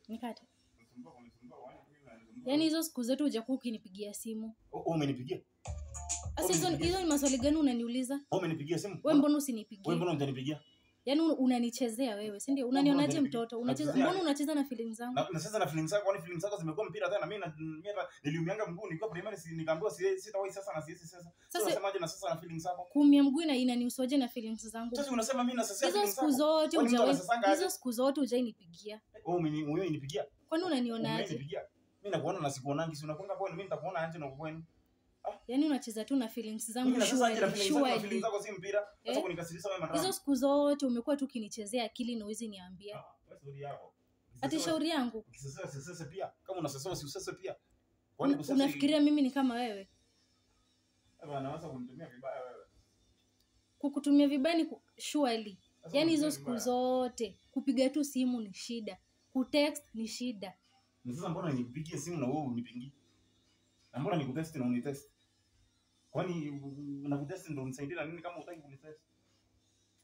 Nikate. Yaani hizo siku zetu hujakuwa ukinipigia simu. Umenipigia? Sasa hizo ni maswali gani unaniuliza? Umenipigia simu? Wewe mbona usinipigie? Wewe mbona unanipigia? Yaani unanichezea wewe, si ndio? Unanionaje mtoto? Unacheza, mbona unacheza na feelings zangu? Na sasa na feelings zako, kwani feelings zako zimekuwa mpira tena? Mimi niliumianga mguu nikiwa primary, nikaambiwa sitawahi sasa na siwezi sasa. Sasa unasemaje na sasa na feelings zako? Kuumia mguu na inaniusoje na feelings zangu? Sasa unasema mimi na sasa hizo siku zote hujanipigia. Wewe umenipigia? Kwani unanionaje? Umenipigia? Mimi nakuona na sikuonangi, si unakwenda kwani mimi nitakuona anje na kwani? Yaani unacheza tu na feelings zangu. Mimi sasa na feelings zako si mpira. Sasa kunikasirisha wewe mara. Hizo siku zote umekuwa tu kinichezea akili na uwezi niambia. Wewe shauri yako. Ati shauri yangu. Sasa pia. Kama unasema si usese pia. Kwani unafikiria mimi ni kama wewe? Bwana anaweza kunitumia vibaya wewe. Kukutumia vibaya ni surely. Yaani hizo siku zote kupiga tu simu ni shida. Kutext ni shida. Sasa mbona nipigie simu na wewe unipigie? Na mbona nikutest na unitest? Kwani unakutest ndio unisaidie na nini kama hutaki kunitest?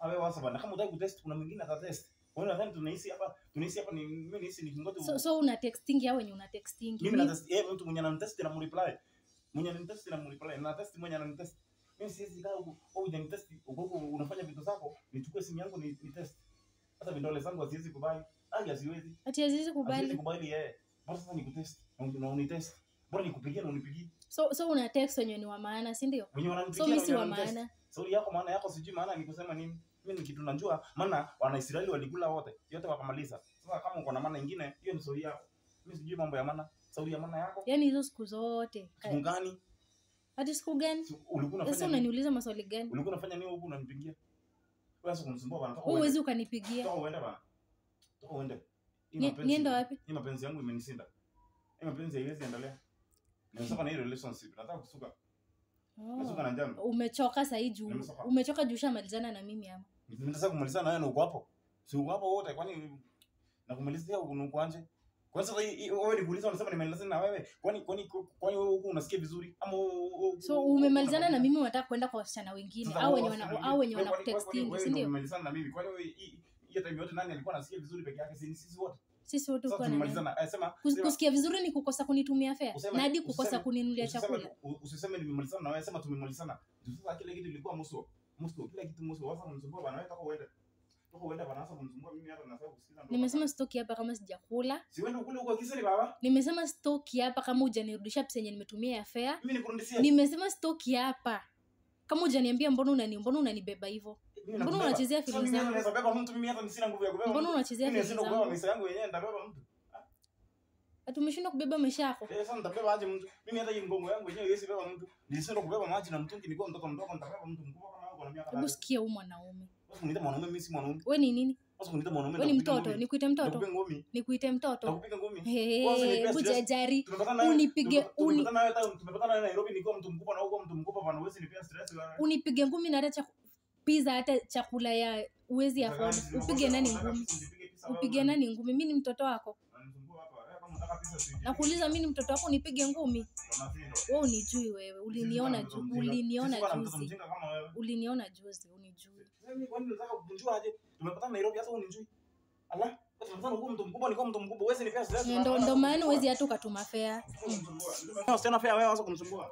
Wewe wasa bana, kama hutaki kutest kuna mwingine atatest. Kwa hiyo nadhani tunaishi hapa ni mimi nihisi nikingoja. So una texting au wenye una texting? Mimi na test mtu mwenye ananitest na mreply. Mwenye ananitest na mreply na test mwenye ananitest. Mimi siwezi kaa huko unanitest huko unafanya vitu zako, nichukue simu yangu ni test. Hata vidole zangu haziwezi kubali. Asiwezi. Ati haziwezi kubali. Haziwezi kubali yeye. Bora sasa nikutest na unitest. Bora nikupigie na unipigie. So una text wenye ni wa maana, si ndio? So mimi si wa maana. Sauri yako maana yako sijui maana ni kusema nini? Mimi ni kitu najua maana Wanaisraeli walikula wote. Yote wakamaliza. Sasa kama uko na maana nyingine, hiyo ni sauri yako. Mimi sijui mambo ya maana. Sauri ya maana yako? Yaani hizo siku zote. Siku gani? Hadi siku gani? Ulikuwa unafanya. Sasa unaniuliza maswali gani? Ulikuwa unafanya nini huko unanipigia? Wewe sasa kunisumbua bana. Wewe huwezi ukanipigia. Toka uende bana. Toka uende. Niende wapi? Hii mapenzi yangu imenisinda. Hii mapenzi haiwezi endelea. Nimesema na hii relationship. Nataka kusuka. Kusuka na njama. Umechoka sasa juu. Umechoka juu ushamalizana na mimi ama? Nataka kumalizana nawe na uko hapo. Si uko hapo wote kwani nakumalizia uko anje? Kwa sababu wewe nikuuliza unasema nimemalizana na wewe. Kwani wewe huko unasikia vizuri ama so umemalizana na mimi unataka kwenda kwa wasichana wengine au wenye wanakutexting, si ndio? Umemalizana na mimi. Kwani wewe hiyo time yote nani alikuwa anasikia vizuri peke yake? Sisi wote. Sisi wote uko na sema kusikia vizuri ni kukosa kunitumia fare na hadi kukosa kuninunulia chakula. Usiseme nimemalizana na wewe, sema tumemalizana. Sasa kile kitu kilikuwa muso kila kitu muso. Wasa mnisumbua bana, wewe toka uende bana, sasa mnisumbua mimi hata nasahau kusikiza. Nimesema stoki hapa kama sijakula. Si wewe ukule huko kisani baba? Nimesema stoki hapa kama hujanirudisha pesa yenye nimetumia ya fare. Mimi nikurudishia. Nimesema stoki hapa kama hujaniambia mbona unanibeba hivyo? Mbona unachezea feelings zangu? Mimi naweza beba mtu, mimi hata nisina nguvu ya kubeba. Mbona unachezea feelings zangu? Mimi nisina maisha yangu yenyewe nitabeba mtu. Tumeshindwa kubeba maisha yako. Sasa nitabeba aje mtu? Mimi hata hii mgongo yangu yenyewe haiwezi beba mtu. Nilishindwa kubeba maji na mtungi nilikuwa mtoto mdogo, nitabeba mtu mkubwa kama wako na miaka. Hebu sikia huyu mwanaume. Wewe uniite mwanaume, mimi si mwanaume. Wewe ni nini? Wewe uniite mwanaume. Wewe ni mtoto, nikuite mtoto. Nikuite mtoto. Nakupiga ngumi. Hebu jajari. Unipige tumepatana na Nairobi nilikuwa mtu mkubwa na huko mtu mkubwa bana, uwezi nipea stress wewe. Unipige ngumi na hata pizza hata chakula ya uwezi afford. Upige nani ngumi? Upige nani ngumi? Mimi ni mtoto wako. Nakuuliza mimi ni mtoto wako nipige ngumi? Wewe unijui wewe. Uliniona juzi. Uliniona juzi, unijui. Mimi kwani nataka kujua aje? Tumepatana Nairobi hata unijui. Allah, tunataka kuwa mtu mkubwa, niko mtu mkubwa, uwezi nipea stress. Ndio maana uwezi hata ukatuma fare. Sio fare wewe, wacha kumsumbua.